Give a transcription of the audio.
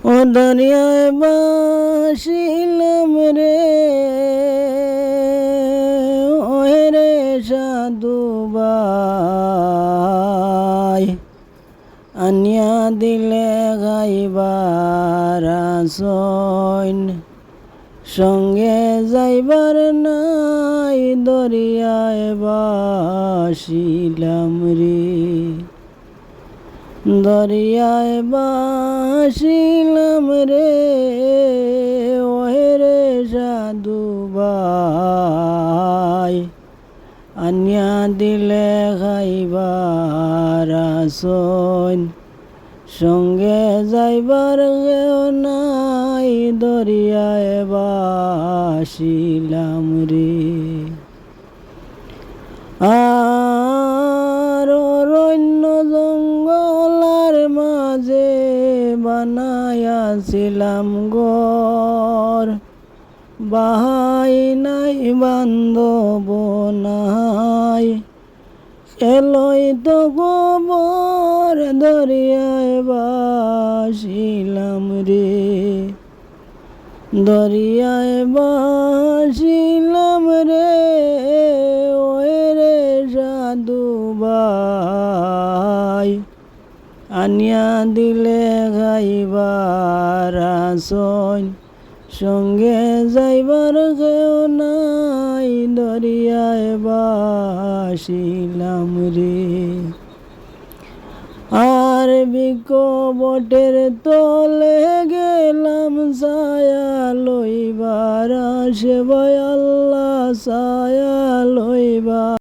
ও দরিয়ায় বাসিলাম রে, ওহে রে সাধু ভাই, আনিয়া দিলে গাইবার আসইন, সঙ্গে যাইবার নাই দরিয়ায় বাসিলাম রে। দরিয়ায় বাসিলাম রে, ওহে রে সাধু ভাই, আনিয়া দিলে খাইবার আসইন, সঙ্গে যাইবার কেউ নাই দরিয়ায় বাসিলাম রে। আর অরণ্য জঙ্গলার মাঝে বানাইয়াছিলাম ঘর, বাহাই নাই বান্ধব নাই, এলই তো গোবর দরিয়ায় বাসিলাম রে। দরিয়ায় বাসিলাম রে, ওহে রে সাধু ভাই, আনিয়া দিলে খাইবার আসইন, সঙ্গে যাইবার কেউ নাই দরিয়ায় বাসিলাম রে। আর বৃক্ষ বটের তলে গেলাম ছায়া লইবার, আসে ভয় আল্লাহ ছায়া লইবার।